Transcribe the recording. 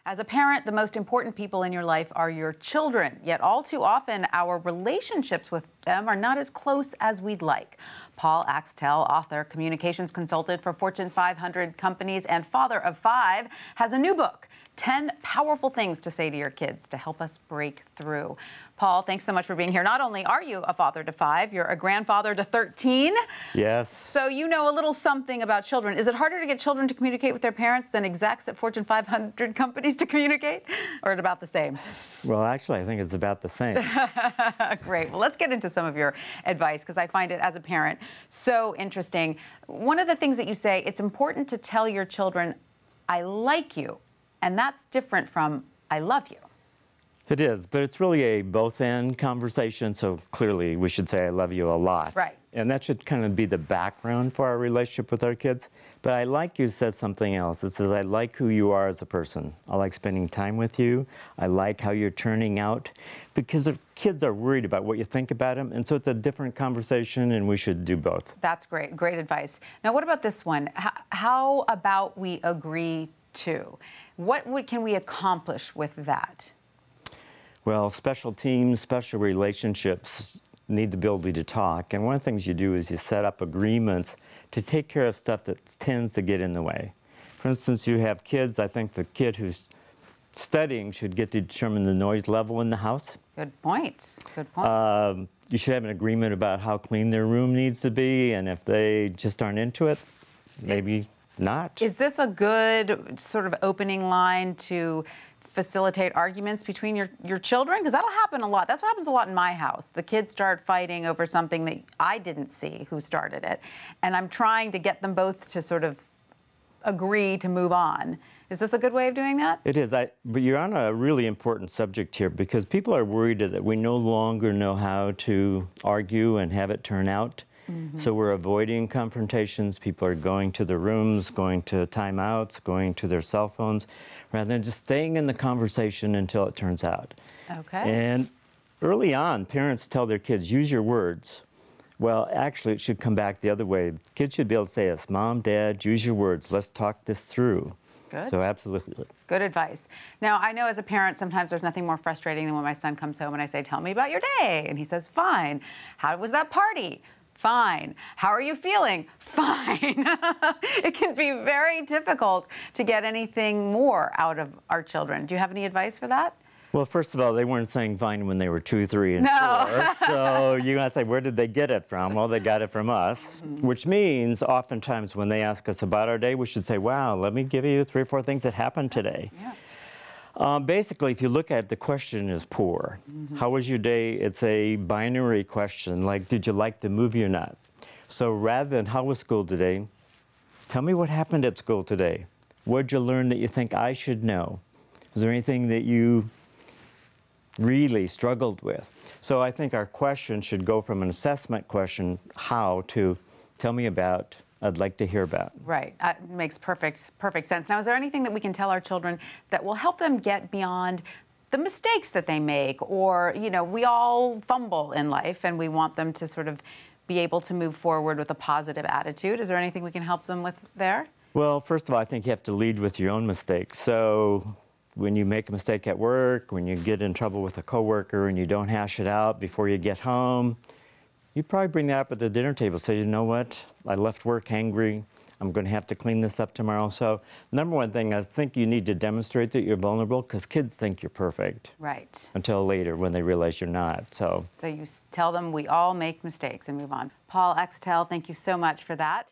As a parent, the most important people in your life are your children, yet all too often our relationships with them are not as close as we'd like. Paul Axtell, author, communications consultant for Fortune 500 companies, and father of 5, has a new book, 10 Powerful Things to Say to Your Kids to Help Us Break Through. Paul, thanks so much for being here. Not only are you a father to 5, you're a grandfather to 13. Yes. So you know a little something about children. Is it harder to get children to communicate with their parents than execs at Fortune 500 companies to communicate, or about the same? Well, actually, I think it's about the same. Great. Well, let's get into some of your advice, because I find it, as a parent, so interesting. One of the things that you say, it's important to tell your children, I like you, and that's different from I love you. It is, but it's really a both-and conversation, so clearly we should say I love you a lot. Right. And that should kind of be the background for our relationship with our kids. But I like you says something else. It says, I like who you are as a person. I like spending time with you. I like how you're turning out. Because the kids are worried about what you think about them, and so it's a different conversation, and we should do both. That's great. Great advice. Now, what about this one? How about we agree to? What can we accomplish with that? Well, special teams, special relationships need the ability to talk. And one of the things you do is you set up agreements to take care of stuff that tends to get in the way. For instance, you have kids. I think the kid who's studying should get to determine the noise level in the house. Good point. Good point. You should have an agreement about how clean their room needs to be. And if they just aren't into it, maybe not. Is this a good sort of opening line to facilitate arguments between your children? Because that'll happen a lot. That's what happens a lot in my house. The kids start fighting over something that I didn't see who started it. And I'm trying to get them both to sort of agree to move on. Is this a good way of doing that? It is. But you're on a really important subject here, because people are worried that we no longer know how to argue and have it turn out. Mm-hmm. So we're avoiding confrontations. People are going to their rooms, going to timeouts, going to their cell phones, rather than just staying in the conversation until it turns out. Okay. And early on, parents tell their kids, use your words. Well, actually, it should come back the other way. Kids should be able to say, "Yes, Mom, Dad, use your words. Let's talk this through." Good. So absolutely. Good advice. Now, I know as a parent, sometimes there's nothing more frustrating than when my son comes home and I say, tell me about your day. And he says, fine. How was that party? Fine. How are you feeling? Fine. It can be very difficult to get anything more out of our children. Do you have any advice for that? Well, first of all, they weren't saying fine when they were 2, 3, and 4. So you gotta say, where did they get it from? Well, they got it from us, which means oftentimes when they ask us about our day, we should say, wow, let me give you 3 or 4 things that happened today. Yeah. Basically, if you look at it, the question is poor. How was your day? It's a binary question, like, did you like the movie or not? So rather than how was school today, tell me what happened at school today. What did you learn that you think I should know? Was there anything that you really struggled with? So I think our question should go from an assessment question, how, to tell me about, I'd like to hear about. Right. That makes perfect sense. Now, is there anything that we can tell our children that will help them get beyond the mistakes that they make? Or, you know, we all fumble in life and we want them to sort of be able to move forward with a positive attitude. Is there anything we can help them with there? Well, first of all, I think you have to lead with your own mistakes. So when you make a mistake at work, when you get in trouble with a coworker and you don't hash it out before you get home, you probably bring that up at the dinner table. Say, you know what, I left work angry. I'm going to have to clean this up tomorrow. So number one thing, I think you need to demonstrate that you're vulnerable, because kids think you're perfect. Right. Until later when they realize you're not. So you tell them we all make mistakes and move on. Paul Axtell, thank you so much for that.